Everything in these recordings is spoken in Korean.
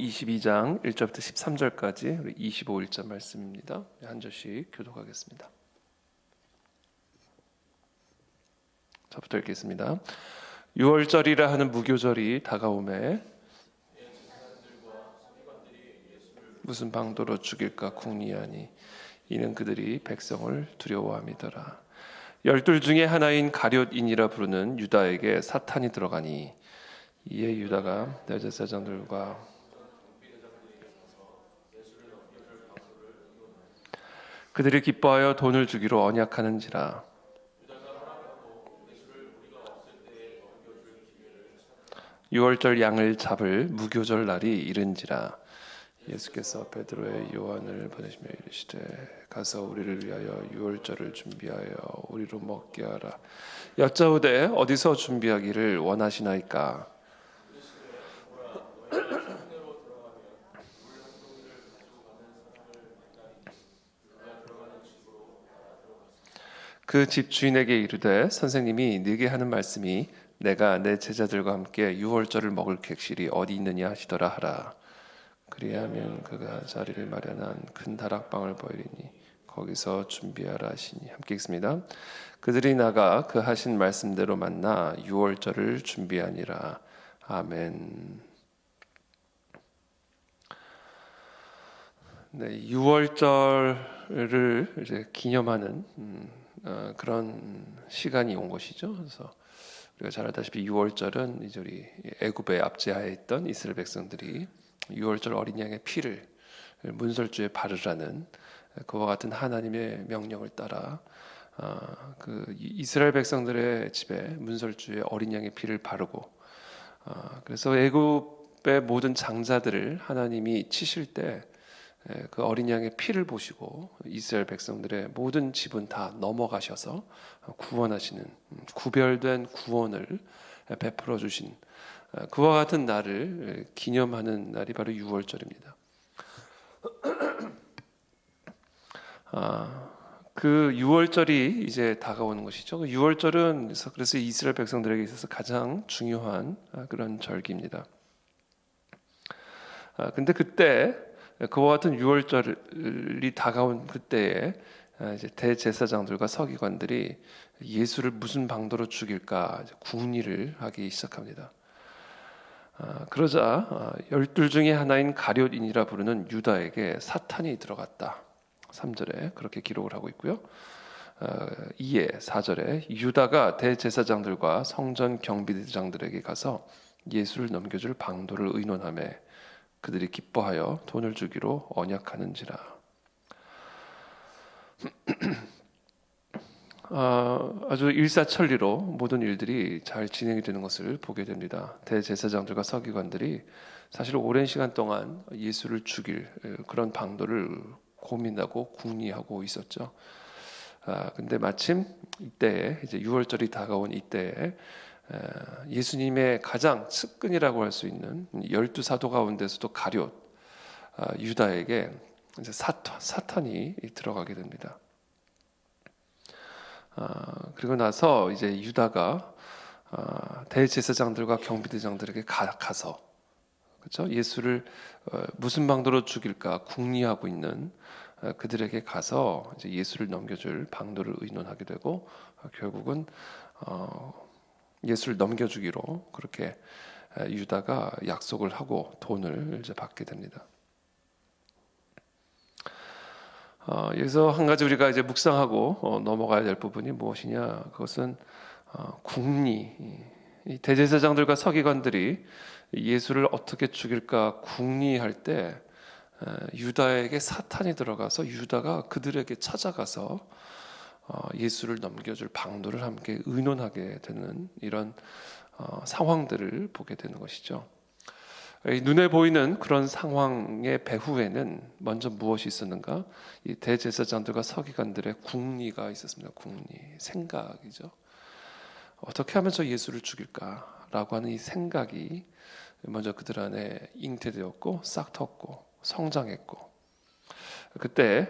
22장 1절부터 13절까지 25일자 말씀입니다. 한 절씩 교독하겠습니다. 저부터 읽겠습니다. 6월절이라 하는 무교절이 다가오매 무슨 방도로 죽일까 궁리하니 이는 그들이 백성을 두려워함이더라. 12 중에 하나인 가룟인이라 부르는 유다에게 사탄이 들어가니 이에 유다가 대제사장들과 그들이 기뻐하여 돈을 주기로 언약하는지라. 유월절 양을 잡을 무교절 날이 이른지라. 예수께서 베드로의 요한을 보내시며 이르시되 가서 우리를 위하여 유월절을 준비하여 우리로 먹게 하라. 여짜오되 어디서 준비하기를 원하시나이까? 그 집 주인에게 이르되 선생님이 네게 하는 말씀이 내가 내 제자들과 함께 유월절을 먹을 객실이 어디 있느냐 하시더라 하라. 그리하면 그가 자리를 마련한 큰 다락방을 보이리니 거기서 준비하라 하시니. 함께 읽습니다. 그들이 나가 그 하신 말씀대로 만나 유월절을 준비하니라. 아멘. 네, 유월절을 이제 기념하는 그런 시간이 온 것이죠. 그래서 우리가 잘 알다시피 유월절은 이제 우리 애굽에 압제하에 있던 이스라엘 백성들이 유월절 어린 양의 피를 문설주에 바르라는 그와 같은 하나님의 명령을 따라 그 이스라엘 백성들의 집에 문설주에 어린 양의 피를 바르고 그래서 애굽의 모든 장자들을 하나님이 치실 때 그 어린 양의 피를 보시고 이스라엘 백성들의 모든 집은 다 넘어가셔서 구원하시는 구별된 구원을 베풀어 주신 그와 같은 날을 기념하는 날이 바로 유월절입니다. 그 유월절이 이제 다가오는 것이죠. 그 유월절은 그래서 이스라엘 백성들에게 있어서 가장 중요한 그런 절기입니다. 근데 그때 그와 같은 유월절이 다가온 그때에 이제 대제사장들과 서기관들이 예수를 무슨 방도로 죽일까 궁리를 하기 시작합니다. 그러자 12 중에 하나인 가룟인이라 부르는 유다에게 사탄이 들어갔다. 3절에 그렇게 기록을 하고 있고요. 2에 4절에 유다가 대제사장들과 성전 경비대장들에게 가서 예수를 넘겨줄 방도를 의논하며 그들이 기뻐하여 돈을 주기로 언약하는지라. 아주 일사천리로 모든 일들이 잘 진행이 되는 것을 보게 됩니다. 대제사장들과 서기관들이 사실 오랜 시간 동안 예수를 죽일 그런 방도를 고민하고 궁리하고 있었죠. 근데 마침 이때에 이제 유월절이 다가온 이때에 예수님의 가장 측근이라고 할 수 있는 12 사도 가운데서도 가룟 유다에게 이제 사탄이 들어가게 됩니다. 그리고 나서 이제 유다가 대제사장들과 경비대장들에게 가서 그렇죠? 예수를 무슨 방도로 죽일까 궁리하고 있는 그들에게 가서 이제 예수를 넘겨줄 방도를 의논하게 되고 결국은 예수를 넘겨주기로 그렇게 유다가 약속을 하고 돈을 이제 받게 됩니다. 여기서 한 가지 우리가 이제 묵상하고 넘어가야 될 부분이 무엇이냐? 그것은 궁리. 이 대제사장들과 서기관들이 예수를 어떻게 죽일까 궁리할 때 유다에게 사탄이 들어가서 유다가 그들에게 찾아가서 예수를 넘겨줄 방도를 함께 의논하게 되는 이런 상황들을 보게 되는 것이죠. 눈에 보이는 그런 상황의 배후에는 먼저 무엇이 있었는가? 이 대제사장들과 서기관들의 궁리가 있었습니다. 궁리, 생각이죠. 어떻게 하면 저 예수를 죽일까라고 하는 이 생각이 먼저 그들 안에 잉태되었고 싹 텄고 성장했고 그때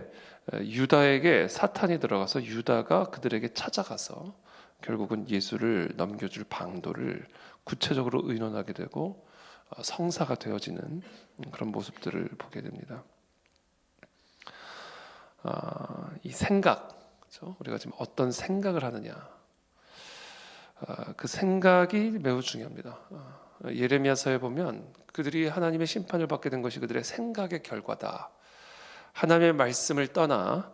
유다에게 사탄이 들어가서 유다가 그들에게 찾아가서 결국은 예수를 넘겨줄 방도를 구체적으로 의논하게 되고 성사가 되어지는 그런 모습들을 보게 됩니다. 이 생각, 그렇죠? 우리가 지금 어떤 생각을 하느냐, 그 생각이 매우 중요합니다. 예레미야서에 보면 그들이 하나님의 심판을 받게 된 것이 그들의 생각의 결과다. 하나님의 말씀을 떠나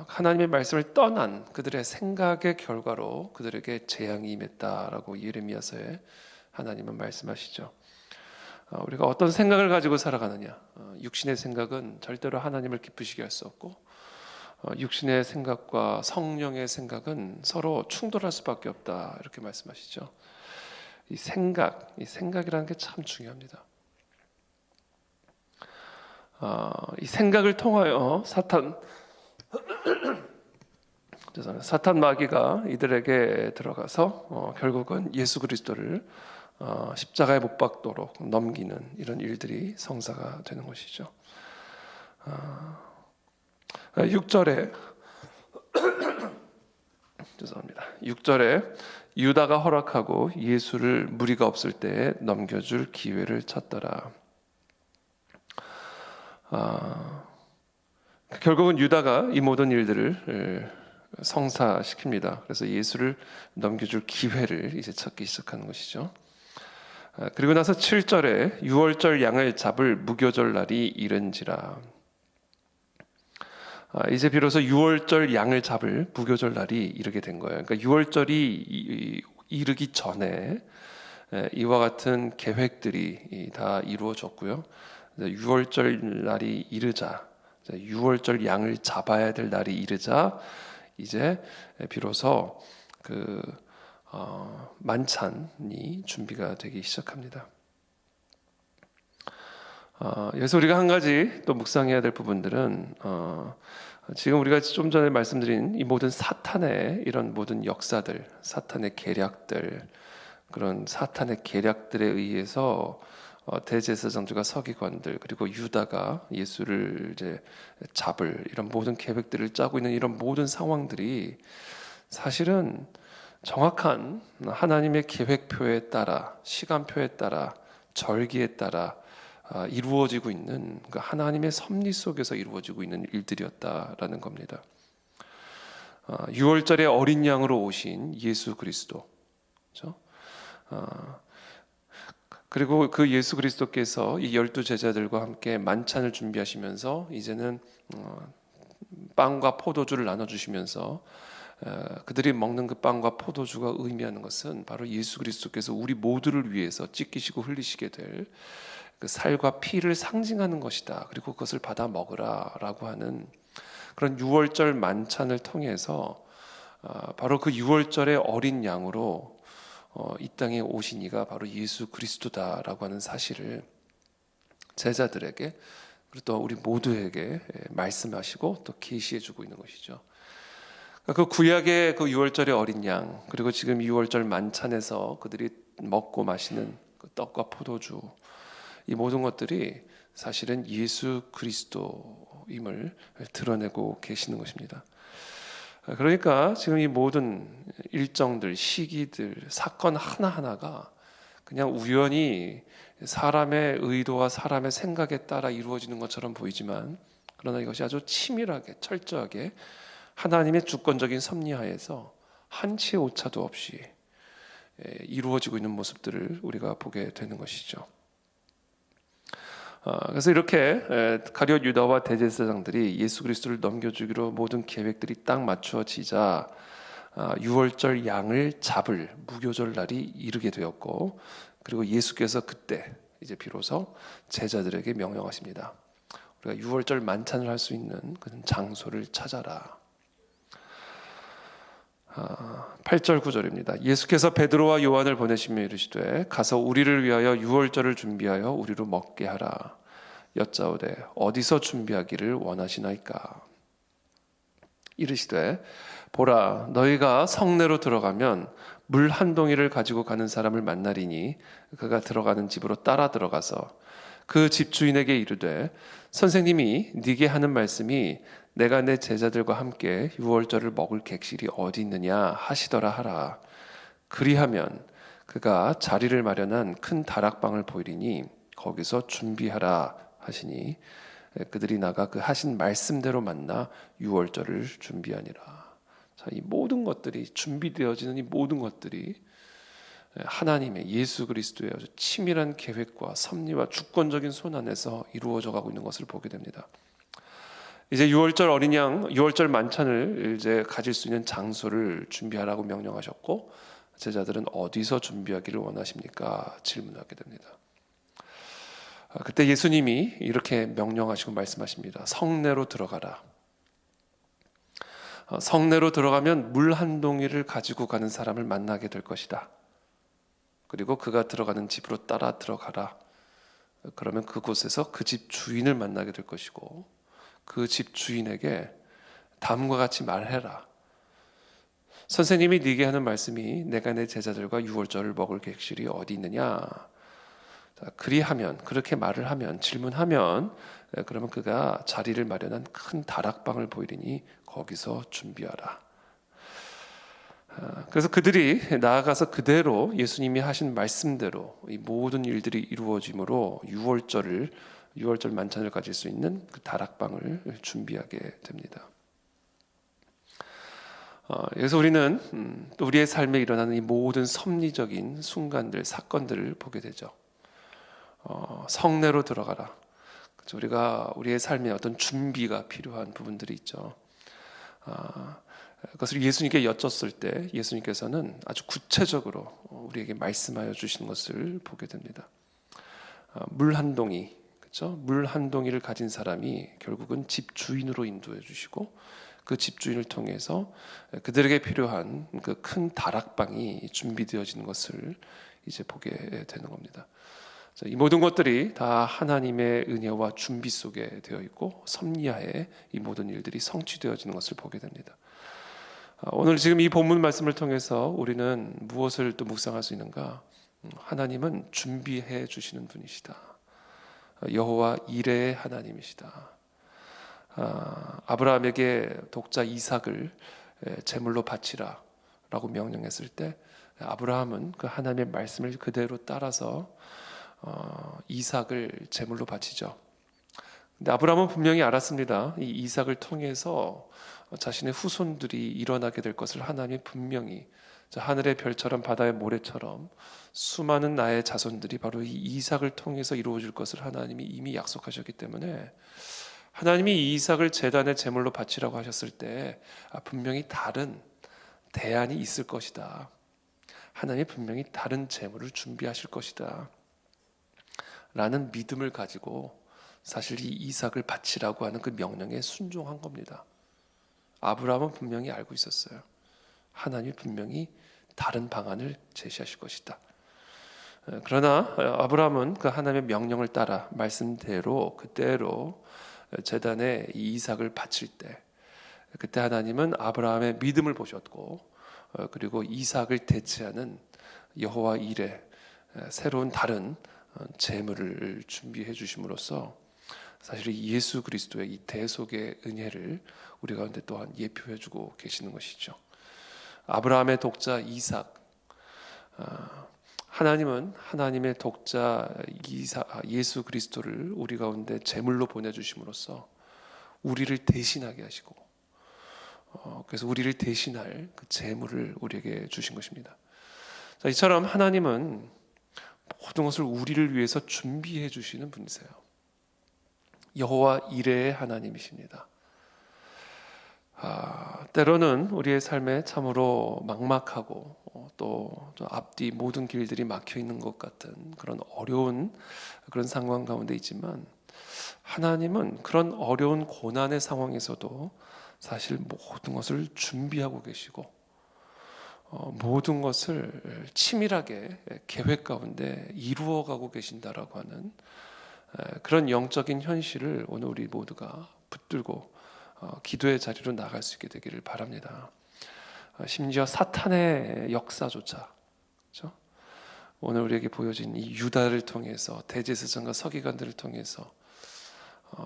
하나님의 말씀을 떠난 그들의 생각의 결과로 그들에게 재앙이 임했다라고 예레미야서에 하나님은 말씀하시죠. 우리가 어떤 생각을 가지고 살아가느냐, 육신의 생각은 절대로 하나님을 기쁘시게 할 수 없고, 육신의 생각과 성령의 생각은 서로 충돌할 수밖에 없다, 이렇게 말씀하시죠. 이 생각이라는 게 참 중요합니다. 이 생각을 통하여 사탄 마귀가 이들에게 들어가서 결국은 예수 그리스도를 십자가에 못 박도록 넘기는 이런 일들이 성사가 되는 것이죠. 6절에 죄송합니다. 6절에 유다가 허락하고 예수를 무리가 없을 때에 넘겨줄 기회를 찾더라. 결국은 유다가 이 모든 일들을 성사시킵니다. 그래서 예수를 넘겨줄 기회를 이제 찾기 시작하는 것이죠. 그리고 나서 7절에 유월절 양을 잡을 무교절 날이 이른지라. 이제 비로소 유월절 양을 잡을 무교절 날이 이르게 된 거예요. 그러니까 유월절이 이르기 전에 이와 같은 계획들이 다 이루어졌고요. 유월절 날이 이르자, 유월절 양을 잡아야 될 날이 이르자 이제 비로소 그 만찬이 준비가 되기 시작합니다. 여기서 우리가 한 가지 또 묵상해야 될 부분들은 지금 우리가 좀 전에 말씀드린 이 모든 사탄의 이런 모든 역사들, 사탄의 계략들, 그런 사탄의 계략들에 의해서 대제사장들과 서기관들 그리고 유다가 예수를 이제 잡을 이런 모든 계획들을 짜고 있는 이런 모든 상황들이 사실은 정확한 하나님의 계획표에 따라, 시간표에 따라, 절기에 따라 이루어지고 있는 그 하나님의 섭리 속에서 이루어지고 있는 일들이었다라는 겁니다. 6월절에 어린 양으로 오신 예수 그리스도, 그렇죠? 그리고 그 예수 그리스도께서 이 12 제자들과 함께 만찬을 준비하시면서 이제는 빵과 포도주를 나눠주시면서 그들이 먹는 그 빵과 포도주가 의미하는 것은 바로 예수 그리스도께서 우리 모두를 위해서 찢기시고 흘리시게 될 그 살과 피를 상징하는 것이다. 그리고 그것을 받아 먹으라라고 하는 그런 유월절 만찬을 통해서 바로 그 유월절의 어린 양으로 이 땅에 오신 이가 바로 예수 그리스도다라고 하는 사실을 제자들에게 그리고 또 우리 모두에게 말씀하시고 또 계시해주고 있는 것이죠. 그 구약의 그 유월절의 어린 양 그리고 지금 유월절 만찬에서 그들이 먹고 마시는 그 떡과 포도주 이 모든 것들이 사실은 예수 그리스도임을 드러내고 계시는 것입니다. 그러니까 지금 이 모든 일정들, 시기들, 사건 하나하나가 그냥 우연히 사람의 의도와 사람의 생각에 따라 이루어지는 것처럼 보이지만 그러나 이것이 아주 치밀하게 철저하게 하나님의 주권적인 섭리하에서 한치의 오차도 없이 이루어지고 있는 모습들을 우리가 보게 되는 것이죠. 그래서 이렇게 가룟 유다와 대제사장들이 예수 그리스도를 넘겨주기로 모든 계획들이 딱 맞추어지자 유월절 양을 잡을 무교절 날이 이르게 되었고 그리고 예수께서 그때 이제 비로소 제자들에게 명령하십니다. 우리가 유월절 만찬을 할 수 있는 그런 장소를 찾아라. 8절 9절입니다. 예수께서 베드로와 요한을 보내시며 이르시되 가서 우리를 위하여 유월절을 준비하여 우리로 먹게 하라. 여짜오되 어디서 준비하기를 원하시나이까. 이르시되 보라 너희가 성내로 들어가면 물 한 동이를 가지고 가는 사람을 만나리니 그가 들어가는 집으로 따라 들어가서 그 집주인에게 이르되 선생님이 네게 하는 말씀이 내가 내 제자들과 함께 유월절을 먹을 객실이 어디 있느냐 하시더라 하라. 그리하면 그가 자리를 마련한 큰 다락방을 보이리니 거기서 준비하라 하시니 그들이 나가 그 하신 말씀대로 만나 유월절을 준비하니라. 자, 이 모든 것들이 준비되어지는 이 모든 것들이 하나님의 예수 그리스도의 아주 치밀한 계획과 섭리와 주권적인 손 안에서 이루어져 가고 있는 것을 보게 됩니다. 이제 유월절 어린 양, 유월절 만찬을 이제 가질 수 있는 장소를 준비하라고 명령하셨고 제자들은 어디서 준비하기를 원하십니까? 질문하게 됩니다. 그때 예수님이 이렇게 명령하시고 말씀하십니다. 성내로 들어가라. 성내로 들어가면 물 한 동이를 가지고 가는 사람을 만나게 될 것이다. 그리고 그가 들어가는 집으로 따라 들어가라. 그러면 그곳에서 그 집 주인을 만나게 될 것이고 그 집 주인에게 다음과 같이 말해라. 선생님이 네게 하는 말씀이 내가 내 제자들과 유월절을 먹을 객실이 어디 있느냐. 자, 그리하면 그렇게 말을 하면 질문하면 그러면 그가 자리를 마련한 큰 다락방을 보이리니 거기서 준비하라. 그래서 그들이 나아가서 그대로 예수님이 하신 말씀대로 이 모든 일들이 이루어짐으로 유월절 만찬을 가질 수 있는 그 다락방을 준비하게 됩니다. 그래서 우리는 또 우리의 삶에 일어나는 이 모든 섭리적인 순간들, 사건들을 보게 되죠. 성내로 들어가라. 그렇죠? 우리가 우리의 삶에 어떤 준비가 필요한 부분들이 있죠. 그것을 예수님께 여쭙을 때 예수님께서는 아주 구체적으로 우리에게 말씀하여 주시는 것을 보게 됩니다. 물 한 동이, 그렇죠? 물 한 동이를 가진 사람이 결국은 집 주인으로 인도해 주시고 그 집 주인을 통해서 그들에게 필요한 그 큰 다락방이 준비되어지는 것을 이제 보게 되는 겁니다. 이 모든 것들이 다 하나님의 은혜와 준비 속에 되어 있고 섭리하에 이 모든 일들이 성취되어지는 것을 보게 됩니다. 오늘 지금 이 본문 말씀을 통해서 우리는 무엇을 또 묵상할 수 있는가? 하나님은 준비해 주시는 분이시다. 여호와 이레의 하나님이시다. 아브라함에게 독자 이삭을 제물로 바치라 라고 명령했을 때 아브라함은 그 하나님의 말씀을 그대로 따라서 이삭을 제물로 바치죠. 근데 아브라함은 분명히 알았습니다. 이 이삭을 통해서 자신의 후손들이 일어나게 될 것을 하나님이 분명히 하늘의 별처럼 바다의 모래처럼 수많은 나의 자손들이 바로 이 이삭을 통해서 이루어질 것을 하나님이 이미 약속하셨기 때문에 하나님이 이 이삭을 제단의 제물로 바치라고 하셨을 때 분명히 다른 대안이 있을 것이다. 하나님이 분명히 다른 제물을 준비하실 것이다. 라는 믿음을 가지고 사실 이 이삭을 바치라고 하는 그 명령에 순종한 겁니다. 아브라함은 분명히 알고 있었어요. 하나님이 분명히 다른 방안을 제시하실 것이다. 그러나 아브라함은 그 하나님의 명령을 따라 말씀대로 그대로 제단에 이 이삭을 바칠 때 그때 하나님은 아브라함의 믿음을 보셨고 그리고 이삭을 대체하는 여호와 이레 새로운 다른 제물을 준비해 주심으로써 사실 예수 그리스도의 이 대속의 은혜를 우리 가운데 또한 예표해 주고 계시는 것이죠. 아브라함의 독자 이삭, 하나님은 하나님의 독자 예수 그리스도를 우리 가운데 제물로 보내주심으로써 우리를 대신하게 하시고 그래서 우리를 대신할 그 제물을 우리에게 주신 것입니다. 자, 이처럼 하나님은 모든 것을 우리를 위해서 준비해 주시는 분이세요. 여호와 이레의 하나님이십니다. 때로는 우리의 삶에 참으로 막막하고 또 앞뒤 모든 길들이 막혀 있는 것 같은 그런 어려운 그런 상황 가운데 있지만 하나님은 그런 어려운 고난의 상황에서도 사실 모든 것을 준비하고 계시고 모든 것을 치밀하게 계획 가운데 이루어가고 계신다라고 하는 그런 영적인 현실을 오늘 우리 모두가 붙들고 기도의 자리로 나갈 수 있게 되기를 바랍니다. 심지어 사탄의 역사조차 그렇죠? 오늘 우리에게 보여진 이 유다를 통해서 대제사장과 서기관들을 통해서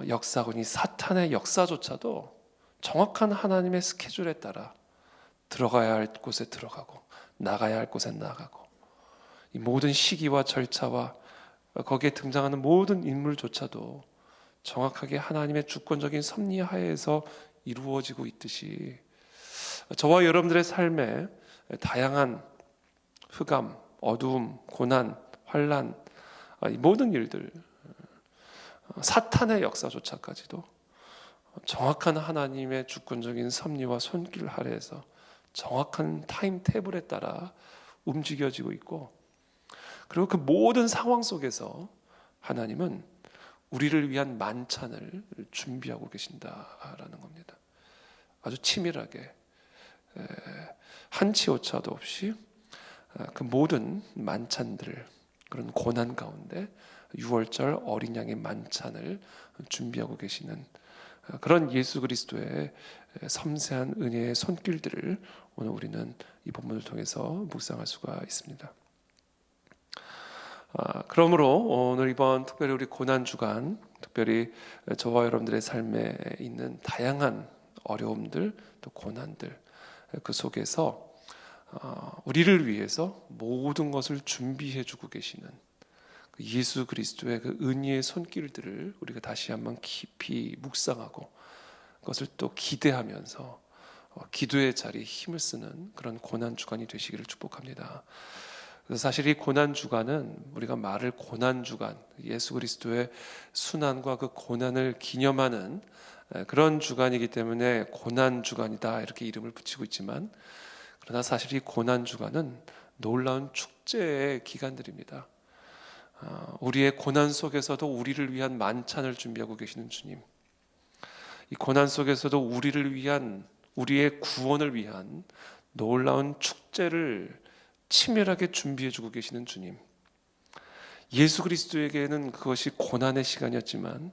역사하고 이 사탄의 역사조차도 정확한 하나님의 스케줄에 따라 들어가야 할 곳에 들어가고 나가야 할 곳에 나가고 이 모든 시기와 절차와 거기에 등장하는 모든 인물조차도 정확하게 하나님의 주권적인 섭리 하에서 이루어지고 있듯이 저와 여러분들의 삶에 다양한 흑암, 어두움, 고난, 환난, 이 모든 일들, 사탄의 역사조차까지도 정확한 하나님의 주권적인 섭리와 손길 아래에서 정확한 타임 테이블에 따라 움직여지고 있고, 그리고 그 모든 상황 속에서 하나님은 우리를 위한 만찬을 준비하고 계신다라는 겁니다. 아주 치밀하게 한치 오차도 없이 그 모든 만찬들, 그런 고난 가운데 6월절 어린 양의 만찬을 준비하고 계시는 그런 예수 그리스도의 섬세한 은혜의 손길들을 오늘 우리는 이 본문을 통해서 묵상할 수가 있습니다. 그러므로 오늘 이번 특별히 우리 고난 주간, 특별히 저와 여러분들의 삶에 있는 다양한 어려움들, 또 고난들, 그 속에서 우리를 위해서 모든 것을 준비해주고 계시는 그 예수 그리스도의 그 은혜의 손길들을 우리가 다시 한번 깊이 묵상하고 그것을 또 기대하면서 기도의 자리에 힘을 쓰는 그런 고난 주간이 되시기를 축복합니다. 그래서 사실 이 고난 주간은 우리가 말을 고난 주간, 예수 그리스도의 순환과 그 고난을 기념하는 그런 주간이기 때문에 고난 주간이다 이렇게 이름을 붙이고 있지만, 그러나 사실 이 고난 주간은 놀라운 축제의 기간들입니다. 우리의 고난 속에서도 우리를 위한 만찬을 준비하고 계시는 주님, 이 고난 속에서도 우리를 위한, 우리의 구원을 위한 놀라운 축제를 치밀하게 준비해주고 계시는 주님, 예수 그리스도에게는 그것이 고난의 시간이었지만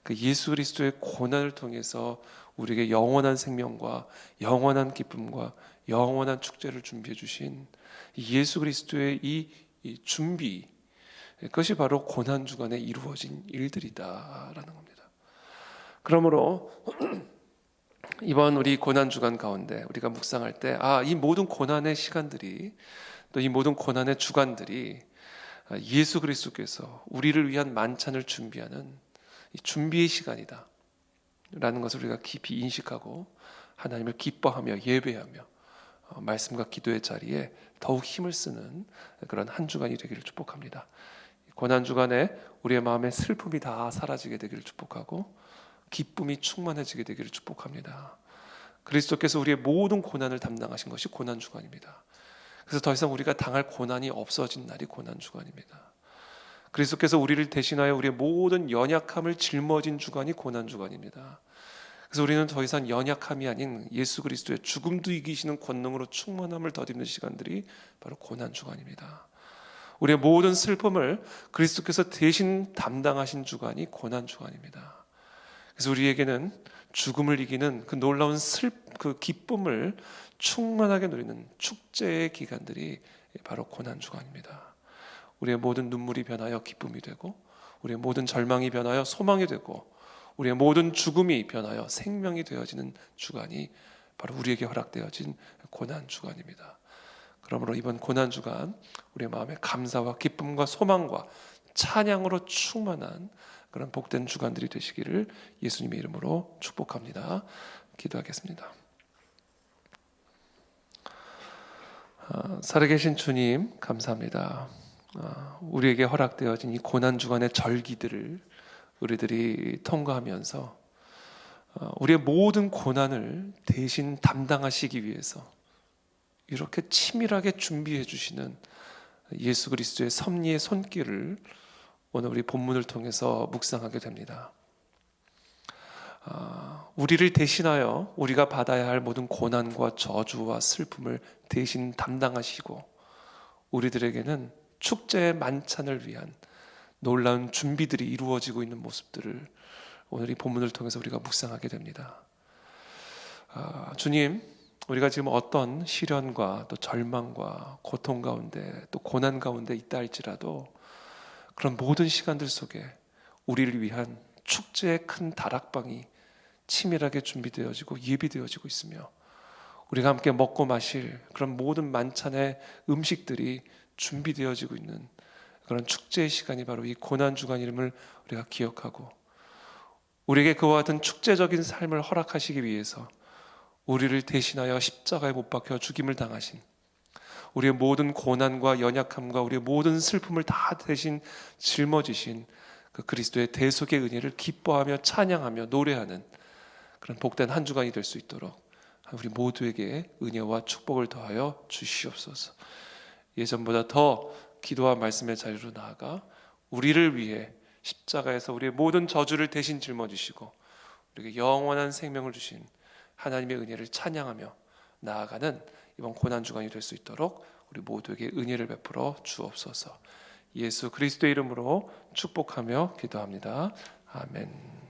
그 예수 그리스도의 고난을 통해서 우리에게 영원한 생명과 영원한 기쁨과 영원한 축제를 준비해 주신 예수 그리스도의 이 준비, 그것이 바로 고난 주간에 이루어진 일들이다라는 겁니다. 그러므로 이번 우리 고난 주간 가운데 우리가 묵상할 때, 이 모든 고난의 시간들이, 또 이 모든 고난의 주간들이 예수 그리스도께서 우리를 위한 만찬을 준비하는 이 준비의 시간이다 라는 것을 우리가 깊이 인식하고 하나님을 기뻐하며 예배하며 말씀과 기도의 자리에 더욱 힘을 쓰는 그런 한 주간이 되기를 축복합니다. 고난 주간에 우리의 마음의 슬픔이 다 사라지게 되기를 축복하고 기쁨이 충만해지게 되기를 축복합니다. 그리스도께서 우리의 모든 고난을 담당하신 것이 고난 주간입니다. 그래서 더 이상 우리가 당할 고난이 없어진 날이 고난 주간입니다. 그리스도께서 우리를 대신하여 우리의 모든 연약함을 짊어진 주간이 고난 주간입니다. 그래서 우리는 더 이상 연약함이 아닌 예수 그리스도의 죽음도 이기시는 권능으로 충만함을 덧입는 시간들이 바로 고난 주간입니다. 우리의 모든 슬픔을 그리스도께서 대신 담당하신 주간이 고난 주간입니다. 그래서 우리에게는 죽음을 이기는 그 놀라운 그 기쁨을 충만하게 누리는 축제의 기간들이 바로 고난 주간입니다. 우리의 모든 눈물이 변하여 기쁨이 되고, 우리의 모든 절망이 변하여 소망이 되고, 우리의 모든 죽음이 변하여 생명이 되어지는 주간이 바로 우리에게 허락되어진 고난 주간입니다. 그러므로 이번 고난 주간 우리의 마음에 감사와 기쁨과 소망과 찬양으로 충만한 그런 복된 주간들이 되시기를 예수님의 이름으로 축복합니다. 기도하겠습니다. 살아계신 주님, 감사합니다. 우리에게 허락되어진 이 고난 주간의 절기들을 우리들이 통과하면서 우리의 모든 고난을 대신 담당하시기 위해서 이렇게 치밀하게 준비해 주시는 예수 그리스도의 섭리의 손길을 오늘 우리 본문을 통해서 묵상하게 됩니다. 우리를 대신하여 우리가 받아야 할 모든 고난과 저주와 슬픔을 대신 담당하시고, 우리들에게는 축제의 만찬을 위한 놀라운 준비들이 이루어지고 있는 모습들을 오늘 이 본문을 통해서 우리가 묵상하게 됩니다. 주님, 우리가 지금 어떤 시련과 또 절망과 고통 가운데 또 고난 가운데 있다 할지라도 그런 모든 시간들 속에 우리를 위한 축제의 큰 다락방이 치밀하게 준비되어지고 예비되어지고 있으며, 우리가 함께 먹고 마실 그런 모든 만찬의 음식들이 준비되어지고 있는 그런 축제의 시간이 바로 이 고난주간임을 우리가 기억하고, 우리에게 그와 같은 축제적인 삶을 허락하시기 위해서 우리를 대신하여 십자가에 못 박혀 죽임을 당하신, 우리의 모든 고난과 연약함과 우리의 모든 슬픔을 다 대신 짊어지신 그 그리스도의 대속의 은혜를 기뻐하며 찬양하며 노래하는 그런 복된 한 주간이 될 수 있도록 우리 모두에게 은혜와 축복을 더하여 주시옵소서. 예전보다 더 기도와 말씀의 자리로 나아가 우리를 위해 십자가에서 우리의 모든 저주를 대신 짊어지시고 우리에게 영원한 생명을 주신 하나님의 은혜를 찬양하며 나아가는 이번 고난주간이 될 수 있도록 우리 모두에게 은혜를 베풀어 주옵소서. 예수 그리스도의 이름으로 축복하며 기도합니다. 아멘.